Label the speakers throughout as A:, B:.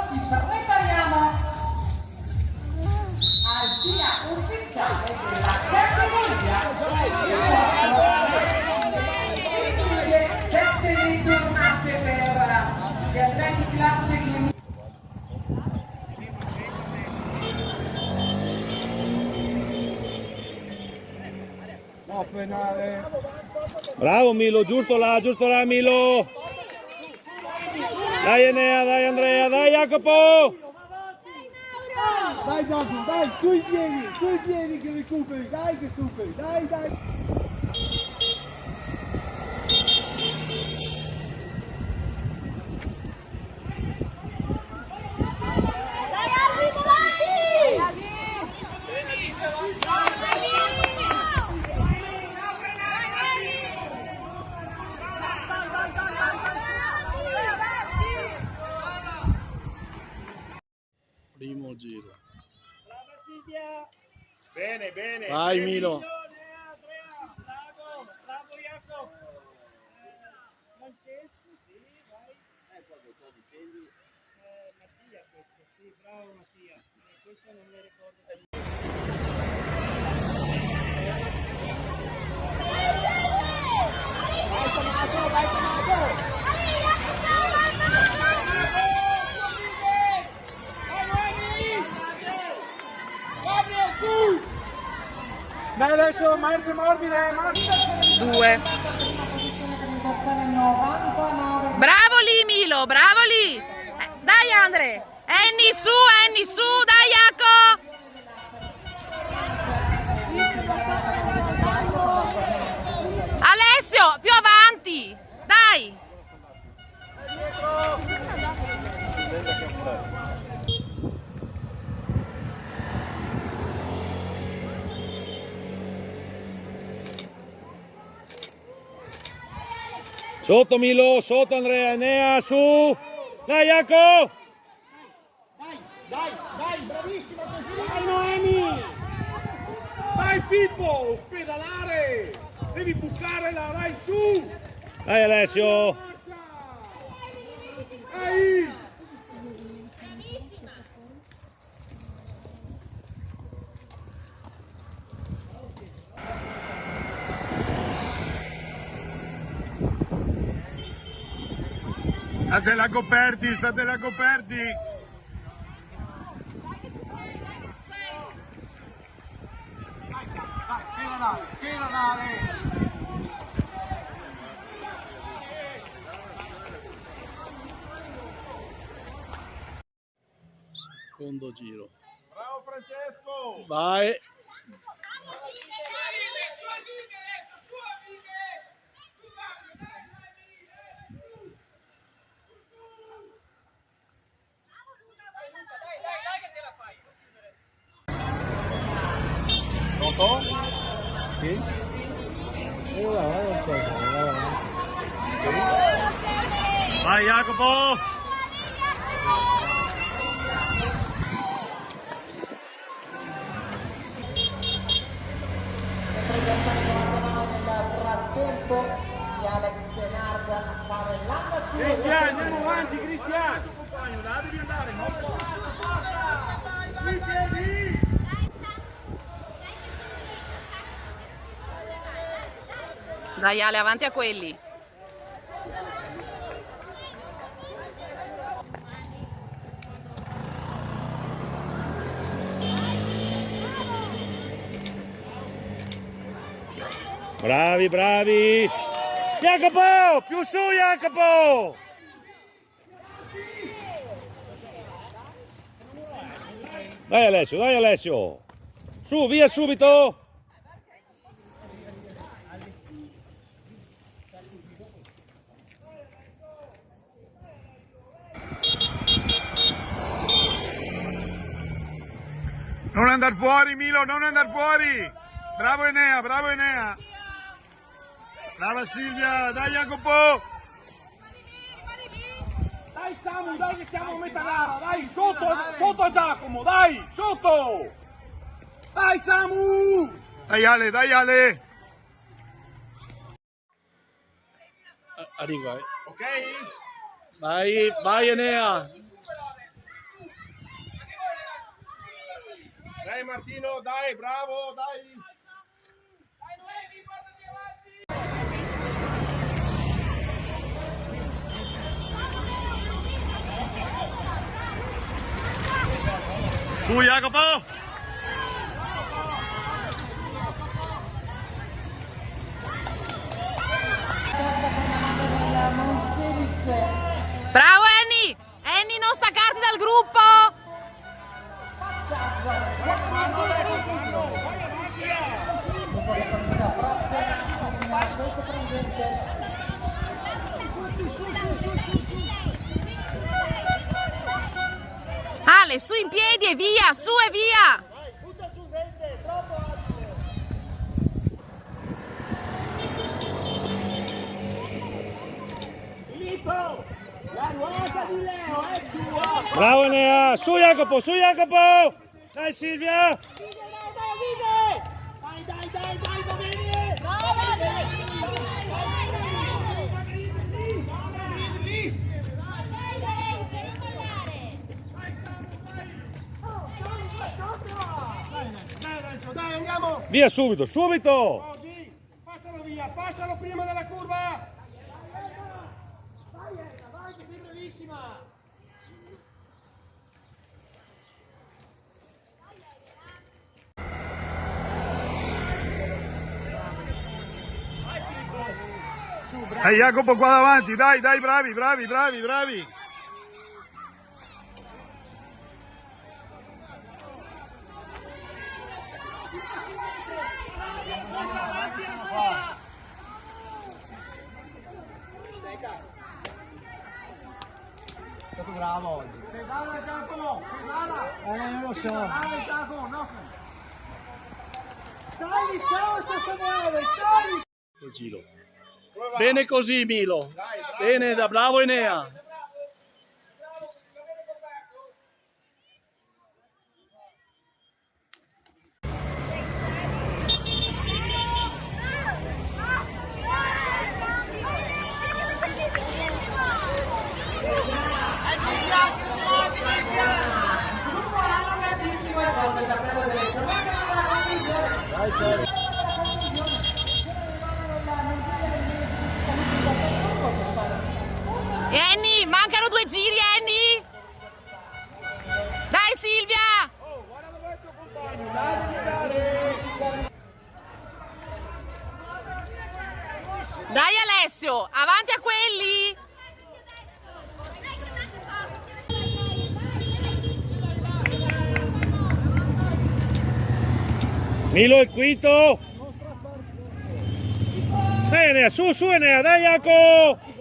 A: ci prepariamo al via ufficiale della categoria 7 ritornate per gli atleti classe 2000.
B: Bravo Milo, giusto là Milo. Dai Enea, dai Andrea, dai Jacopo.
C: Dai Giacomo, dai, sui piedi che recuperi, dai che superi, dai, dai.
D: Primo giro.
C: Brava Silvia.
D: Bene, bene.
B: Vai Milo.
C: Bravo, bravo Jacopo. Francesco, sì, vai. Mattia questo, sì, bravo Mattia. Questo non mi ricordo. Vai Tommaso, vai Tommaso. Dai adesso, marcia morbide, marcia!
E: 2. Bravo lì Milo, bravo lì! Dai Andre! Annie su, dai Jaco! Alessio, più avanti! Dai!
B: Sotto Milo, sotto Andrea, Enea, su. Dai Jaco.
C: Dai, bravissimo così! Dai Noemi! Dai Pippo, pedalare! Devi bucare la Rai su!
B: Dai Alessio.
C: Dai!
D: State là coperti, state là coperti. Pedalare. Secondo giro.
C: Bravo Francesco!
D: Vai.
B: Pronto? Sì? Vai Jacopo!
A: Nel frattempo di Alex Denard a fare l'andatura.
C: Cristian, andiamo avanti Cristian! Compagno, là devi andare, no? Sui piedi!
E: Dai Ale, avanti a quelli!
B: Bravi, bravi! Jacopo! Più su Jacopo! Dai Alessio, dai Alessio! Su, via subito!
D: Non andare fuori Milo, non andare fuori. Bravo Enea, bravo Enea. Brava Silvia, dai Jacopo.
C: Dai Samu, dai che siamo a metà gara, dai sotto a Giacomo, dai, sotto! Dai Samu!
D: Dai Ale, dai Ale.
C: Arriva,
D: Ok?
C: vai Enea! Martino, dai, bravo, dai.
B: Su Jacopo!
E: Bravo Annie! Annie, non staccarti dal gruppo! Ale, su in piedi e via, su e via!
B: Bravo Enea! Su Jacopo, su Jacopo! Dai Silvia!
C: Dai, andiamo!
B: Via subito, subito!
C: Così, passalo via, passalo prima della curva! Vai, che sei bravissima!
D: Jacopo qua davanti, dai, dai, bravi, bravi, bravi, bravi.
F: Stato bravo oggi. Pedala Giacomo, pedala! Non lo so. Pedala Giacomo, no. Stai sotto se muove, stai!
G: Giro. Bene così Milo. Bene, da bravo Enea.
E: Annie, mancano 2 giri, Annie! Dai Silvia! Dai Alessio, avanti a quelli!
B: Milo il quinto! Dai Enea, su, su Enea, dai Jacopo!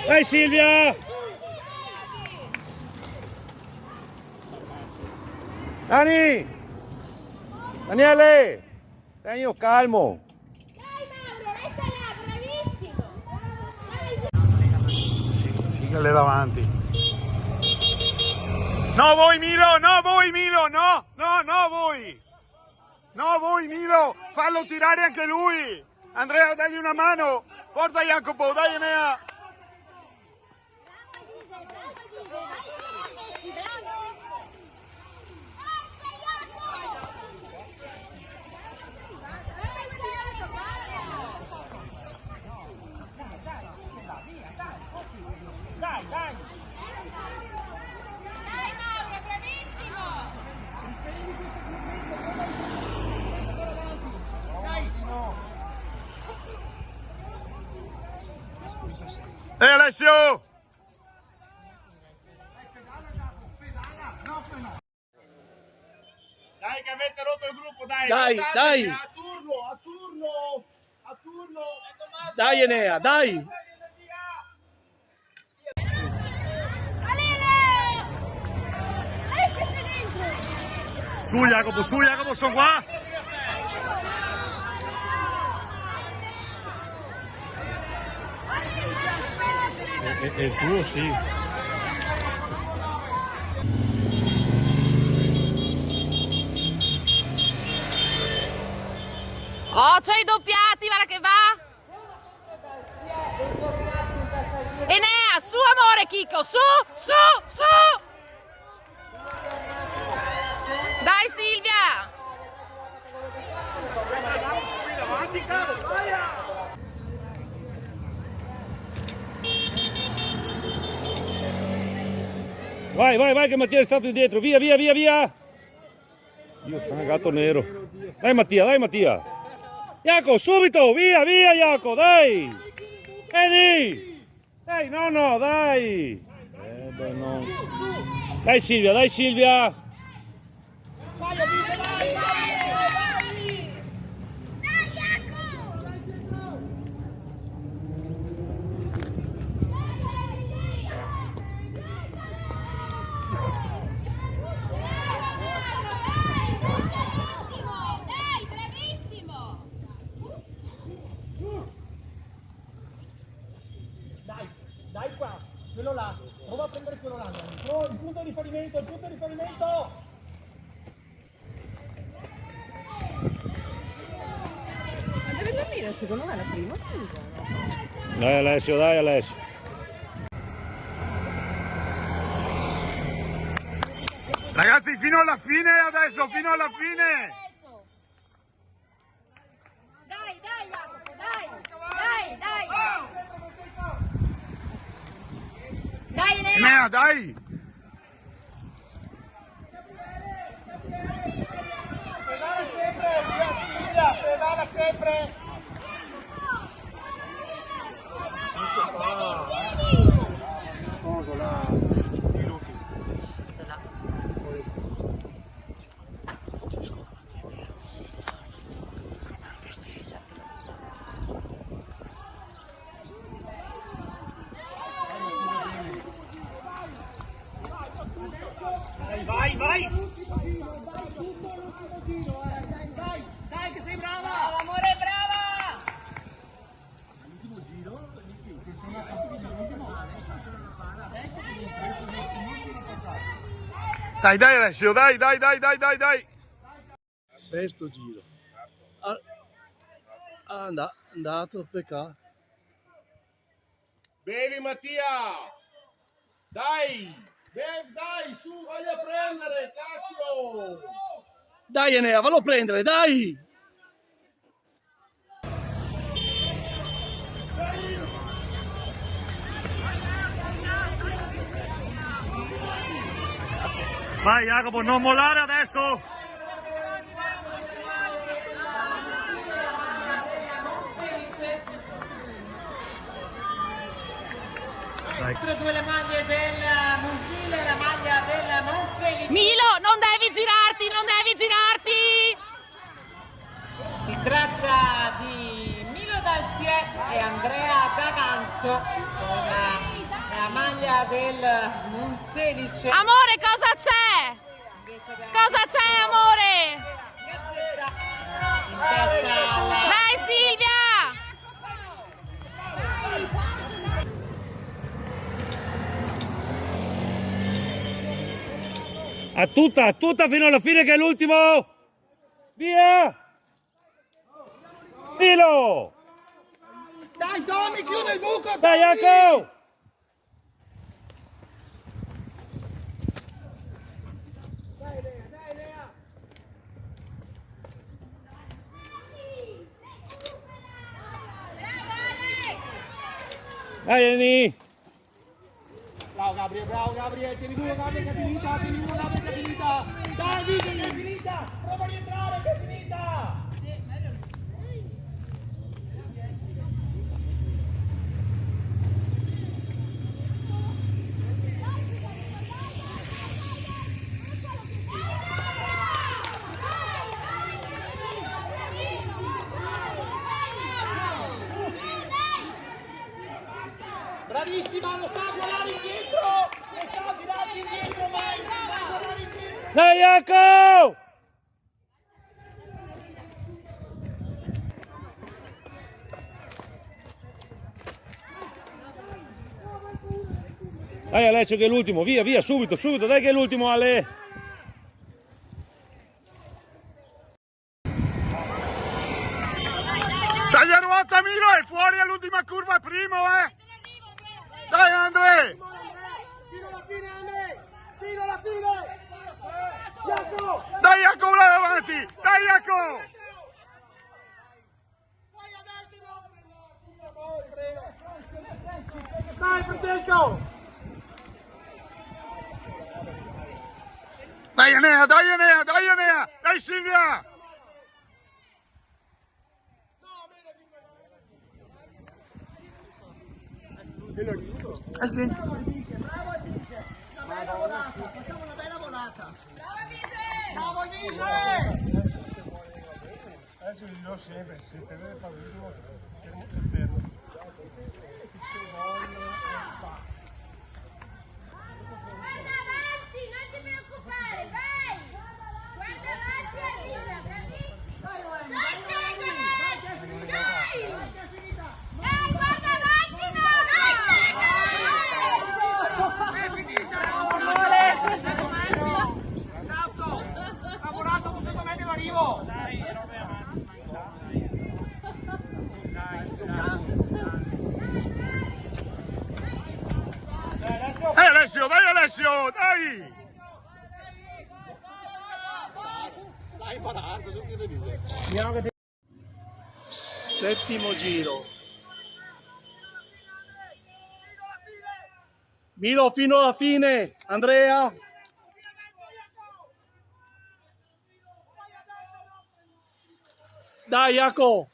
B: Dai Silvia! Dani! Daniele! Dai io calmo!
D: Sigale davanti. No voi Milo, no voi Milo, no, no, no voi. No voi Milo, fallo tirare anche lui. Andrea, dagli una mano. Porta Jacopo, dai Enea. Alessio!
C: Dai che avete rotto il gruppo, dai!
G: Dai,
C: guardate,
G: dai.
C: A turno, a turno! A turno!
G: Dai Enea, dai!
B: Su Jacopo, sono qua! È il tuo, sì.
E: Oh, c'ho i doppiati, guarda che va! Enea, su amore Chicco, su, su, su!
B: Vai, vai, vai che Mattia è stato indietro. Via, via, via, via. Dio, gatto nero. Dai Mattia, dai Mattia. Jaco, subito, via, via Jaco, dai. Vieni. Dai, no, no, dai. Beh, no. Dai Silvia, dai Silvia.
F: Dai qua, quello là, prova a prendere quello là. Oh, il punto di riferimento, il punto di riferimento!
E: Andrea Bambino secondo me è la prima.
B: Dai Alessio, dai Alessio.
D: Ragazzi, fino alla fine adesso, fino alla fine!
H: Dai, dai Jacopo, dai! Dai, dai! Dai Enea!
D: Enea, dai!
F: Pedala sempre! Vai, vai! Dai che sei brava!
H: Amore, brava!
D: Dai, dai Alessio, dai, dai, dai, dai, dai, dai!
G: Sesto giro. Andato, peccato.
C: Bevi Mattia! Dai! Dai, su, vai a prendere, cacchio!
G: Dai Enea, vallo a prendere, dai!
D: Vai Jacopo, non mollare adesso!
A: Due le maglie del Musile, la maglia del Monselice.
E: Milo, non devi girarti, non devi girarti!
A: Si tratta di Milo Dalsier e Andrea D'Avanzo con la maglia del Monselice.
E: Amore, cosa c'è? Cosa c'è, amore?
A: In testa alla...
E: Dai Silvia!
B: A tutta fino alla fine che è l'ultimo! Via! Milo!
F: Dai Tommy, chiude il buco!
B: Dai Jaco! Dai Eni!
F: Bravo Gabriele, tieni duro Gabriele che è finita, tieni duro Gabriele che è finita! Dai Vicky che è finita! Prova a rientrare che è finita! Bravissima, lo sta a guardare indietro! Lo sta a girare indietro, vai! Vai a guardare indietro!
B: Dai Jaco! Dai Alessio che è l'ultimo, via, via, subito, subito, dai che è l'ultimo Ale!
D: Stai a ruota Milo, è fuori all'ultima curva primo, eh! Dai Andre!
F: Fino alla fine, Andre! Fino alla fine! Jacopo!
D: Dai Jacopo là davanti! Dai Jacopo!
C: Dai Francesco!
D: Dai Enea, dai Enea, dai Enea, dai Silvia!
G: Sì.
F: Facciamo una bella volata. Bravo Vise!
C: Adesso gli do sempre, se te ne fa uno, fermo.
H: Guarda avanti, non ti preoccupare, vai! Guarda avanti e arriva, bravissimo! Dai, Cesare! Dai! Guarda avanti, no! Dai, Cesare!
F: È finita! Cazzo! Lavoraccio 200 metri d'arrivo!
D: Alessio, dai Alessio, dai!
G: Settimo giro. Milo fino alla fine, Andrea. Dai Jaco.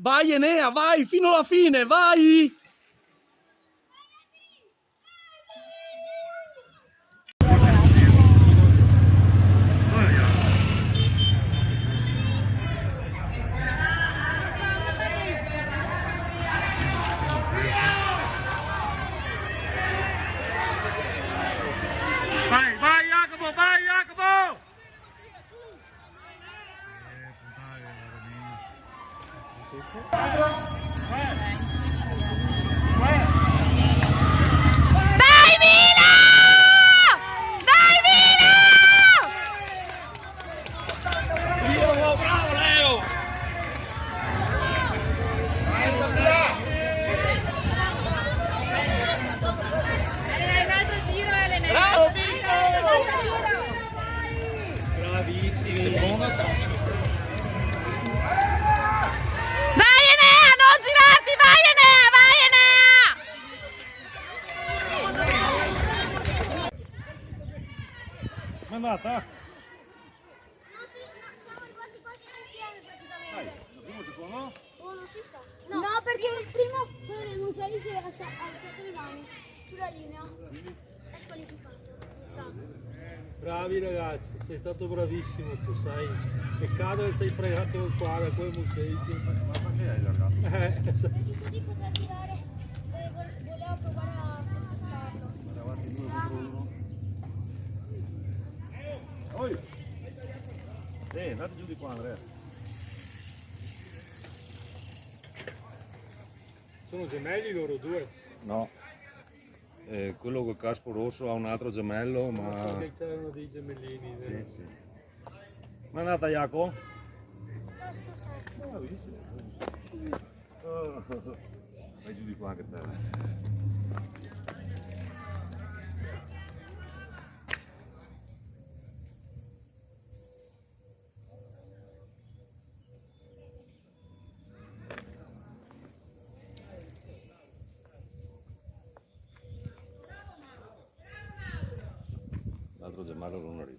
G: Vai Enea, vai fino alla fine, vai!
C: Vai Jacopo, vai Jacopo!
E: Dai Milo! Dai Milo!
G: Bravo Leo!
C: Bravo Bravissimi!
E: Dai Enea, non girarti, vai Enea, vai Enea!
B: Com'è andata?
H: Siamo arrivati quasi insieme praticamente.
B: Il primo si può, no?
H: Oh, non si sa. No, perché il primo non si dice ha alzato le mani sulla linea. È squalificato. Mi sa.
C: Bravi ragazzi, sei stato bravissimo tu, sai. Peccato che sei fregato il quadro, come Museici.
B: Ma perché hai allargato?
H: Così potrà tirare. Volevo provare a forzarlo.
B: Eravate 2 contro 1. Oi! Sì, andate giù di qua Andrea.
C: Sono gemelli loro due.
B: No. Quello col casco rosso ha un altro gemello, ma...
C: Perché c'erano dei gemellini.
B: Sì, sì. Com'è andata Jaco?
H: Sesto, sesto.
B: Vai giù di qua anche te. L'altro gemello non arriva.